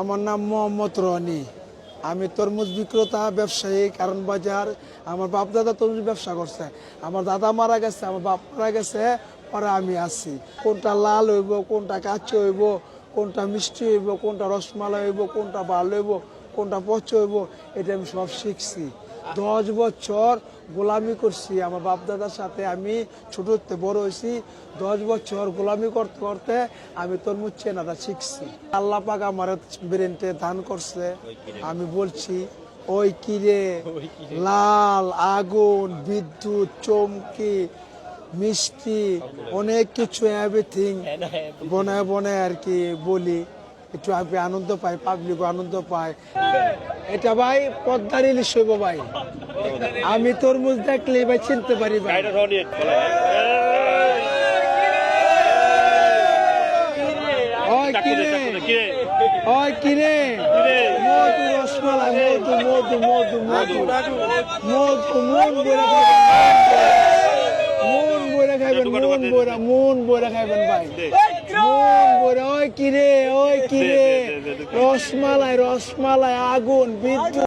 আমার নাম মোহাম্মদ রনি। আমি তরমুজ বিক্রেতা, ব্যবসায়ী। কারণ বাজার আমার বাপ দাদা তরমুজ ব্যবসা করছে। আমার দাদা মারা গেছে, আমার বাপ মারা গেছে, পরে আমি আছি। কোনটা লাল হইব, কোনটা কাঁচা হইব, কোনটা মিষ্টি হইব, কোনটা রসমালাই হইব, কোনটা ভালো হইব, কোনটা পচা হইব, এটা আমি সব শিখছি। 10 বছর গোলামি করছি আমার বাপ দাদার সাথে। আমি ছোট থেকে বড় হয়েছি। 10 বছর গোলামি করতে করতে আমি তরমুজ চেনাটা শিখছি। আল্লাহ পাক আমার ব্রেনতে দান করছে। আমি বলছি, ওই কিরে, লাল আগুন, বিদ্যুৎ, চমকি, মিষ্টি, অনেক কিছু এভরিথিং বনায় বনায় আর কি বলি। একটু আমি আনন্দ পাই, পাবলিক আনন্দ পায়। এটা ভাই পদ্মার ইলিশ হইব ভাই। আমি তরমুজ দেখলে ভাই চিনতে পারি ভাই। মধু, রসমালাই, মধু মধু মধু মধু মধু মন বইরা খাইবেন, মন বইরা খাইবেন ভাই, মন বইরা। ওই কিরে, রসমালাই, আগুন, বিদ্যুৎ।